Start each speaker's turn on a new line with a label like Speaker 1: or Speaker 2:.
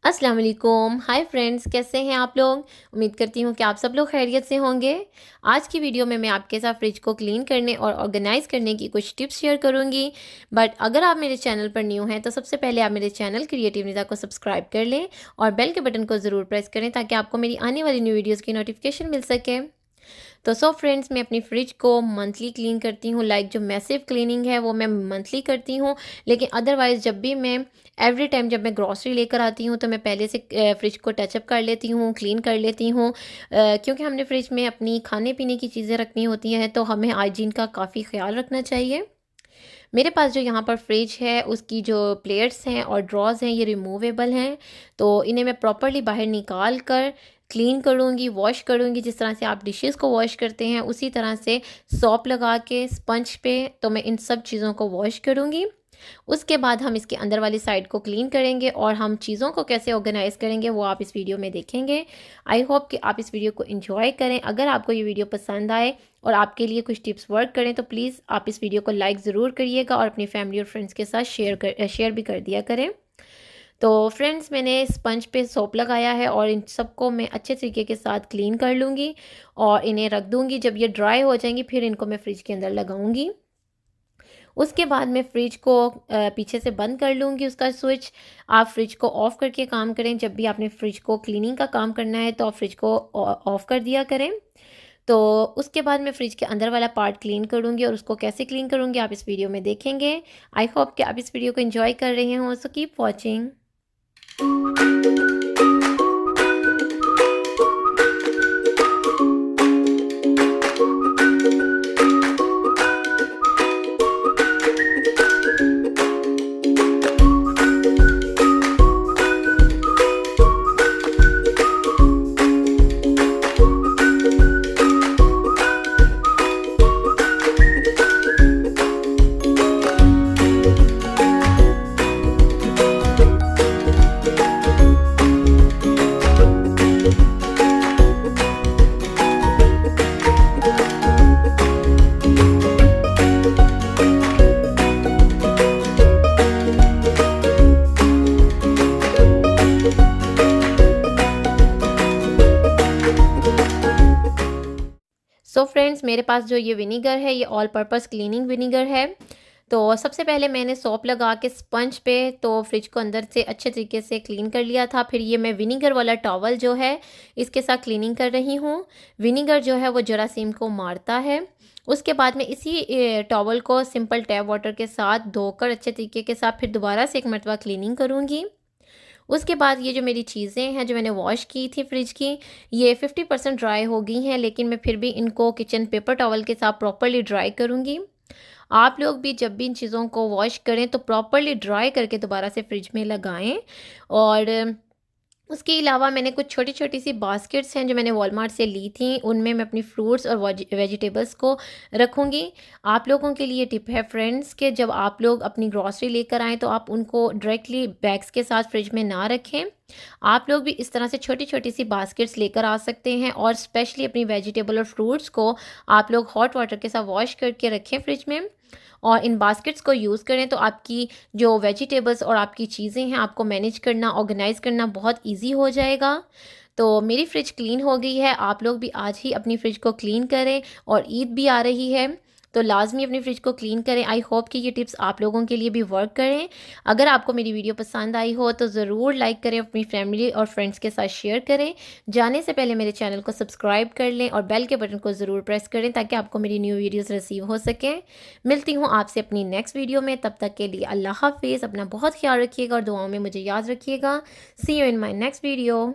Speaker 1: अस्सलाम वालेकुम। Hi friends, कैसे हैं आप लोग? उम्मीद करती हूँ कि आप सब लोग खैरियत से होंगे। आज की वीडियो में मैं आपके साथ फ्रिज को क्लीन करने और ऑर्गेनाइज़ करने की कुछ टिप्स शेयर करूँगी। बट अगर आप मेरे चैनल पर न्यू हैं तो सबसे पहले आप मेरे चैनल क्रिएटिव निदा को सब्सक्राइब कर लें और बेल के बटन को ज़रूर प्रेस करें ताकि आपको मेरी आने वाली न्यू वीडियोज़ की नोटिफिकेशन मिल सके। तो फ्रेंड्स, मैं अपनी फ्रिज को मंथली क्लीन करती हूँ। लाइक जो मैसिव क्लीनिंग है वो मैं मंथली करती हूँ। लेकिन अदरवाइज़ जब भी मैं एवरी टाइम जब मैं ग्रॉसरी लेकर आती हूँ तो मैं पहले से फ्रिज को टचअप कर लेती हूँ, क्लीन कर लेती हूँ। क्योंकि हमने फ्रिज में अपनी खाने पीने की चीज़ें रखनी होती हैं तो हमें हाइजीन का काफ़ी ख्याल रखना चाहिए। मेरे पास जो यहाँ पर फ्रिज है उसकी जो प्लेट्स हैं और ड्रॉज़ हैं ये रिमूवेबल हैं। तो इन्हें मैं प्रॉपर्ली बाहर निकाल कर क्लीन करूँगी, वॉश करूँगी। जिस तरह से आप डिशेस को वॉश करते हैं उसी तरह से सॉप लगा के स्पंज पे तो मैं इन सब चीज़ों को वॉश करूँगी। उसके बाद हम इसके अंदर वाली साइड को क्लीन करेंगे और हम चीज़ों को कैसे ऑर्गेनाइज़ करेंगे वो आप इस वीडियो में देखेंगे। आई होप कि आप इस वीडियो को एंजॉय करें। अगर आपको ये वीडियो पसंद आए और आपके लिए कुछ टिप्स वर्क करें तो प्लीज़ आप इस वीडियो को लाइक ज़रूर करिएगा और अपनी फैमिली और फ्रेंड्स के साथ शेयर भी कर दिया करें। तो फ्रेंड्स, मैंने स्पंज पे सोप लगाया है और इन सबको मैं अच्छे तरीके के साथ क्लीन कर लूँगी और इन्हें रख दूँगी। जब ये ड्राई हो जाएंगी फिर इनको मैं फ्रिज के अंदर लगाऊँगी। उसके बाद मैं फ्रिज को पीछे से बंद कर लूँगी उसका स्विच। आप फ्रिज को ऑफ़ करके काम करें। जब भी आपने फ्रिज को क्लीनिंग का काम करना है तो आप फ्रिज को ऑफ़ कर दिया करें। तो उसके बाद मैं फ्रिज के अंदर वाला पार्ट क्लीन करूँगी और उसको कैसे क्लीन करूँगी आप इस वीडियो में देखेंगे। आई होप कि आप इस वीडियो को एंजॉय कर रहे हों। So keep watching. फ्रेंड्स, मेरे पास जो ये विनीगर है ये ऑल पर्पस क्लीनिंग विनीगर है। तो सबसे पहले मैंने सोप लगा के स्पंज पे तो फ्रिज को अंदर से अच्छे तरीके से क्लीन कर लिया था। फिर ये मैं विनीगर वाला टॉवल जो है इसके साथ क्लीनिंग कर रही हूँ। विनीगर जो है वो जरासीम को मारता है। उसके बाद में इसी टॉवल को सिंपल टैप वाटर के साथ धोकर अच्छे तरीके के साथ फिर दोबारा से एक मरतबा क्लीनिंग करूँगी। उसके बाद ये जो मेरी चीज़ें हैं जो मैंने वॉश की थी फ्रिज की, ये 50% ड्राई हो गई हैं। लेकिन मैं फिर भी इनको किचन पेपर टॉवल के साथ प्रॉपर्ली ड्राई करूँगी। आप लोग भी जब भी इन चीज़ों को वॉश करें तो प्रॉपर्ली ड्राई करके दोबारा से फ्रिज में लगाएं। और उसके अलावा मैंने कुछ छोटी छोटी सी बास्केट्स हैं जो मैंने वॉलमार्ट से ली थी, उनमें मैं अपनी फ्रूट्स और वेजिटेबल्स को रखूँगी। आप लोगों के लिए टिप है फ्रेंड्स कि जब आप लोग अपनी ग्रॉसरी लेकर आएँ तो आप उनको डायरेक्टली बैग्स के साथ फ्रिज में ना रखें। आप लोग भी इस तरह से छोटी छोटी सी बास्केट्स लेकर आ सकते हैं और स्पेशली अपनी वेजिटेबल और फ्रूट्स को आप लोग हॉट वाटर के साथ वॉश करके रखें फ्रिज में और इन बास्केट्स को यूज़ करें। तो आपकी जो वेजिटेबल्स और आपकी चीज़ें हैं आपको मैनेज करना, ऑर्गेनाइज़ करना बहुत ईजी हो जाएगा। तो मेरी फ़्रिज क्लीन हो गई है। आप लोग भी आज ही अपनी फ़्रिज को क्लीन करें और ईद भी आ रही है तो लाजमी अपनी फ्रिज को क्लीन करें। आई होप कि ये टिप्स आप लोगों के लिए भी वर्क करें। अगर आपको मेरी वीडियो पसंद आई हो तो ज़रूर लाइक करें, अपनी फैमिली और फ्रेंड्स के साथ शेयर करें। जाने से पहले मेरे चैनल को सब्सक्राइब कर लें और बेल के बटन को ज़रूर प्रेस करें ताकि आपको मेरी न्यू वीडियोज़ रिसीव हो सकें। मिलती हूँ आपसे अपनी नेक्स्ट वीडियो में। तब तक के लिए अल्लाह हाफिज़। अपना बहुत ख्याल रखिएगा और दुआओं में मुझे याद रखिएगा। See you in my next video.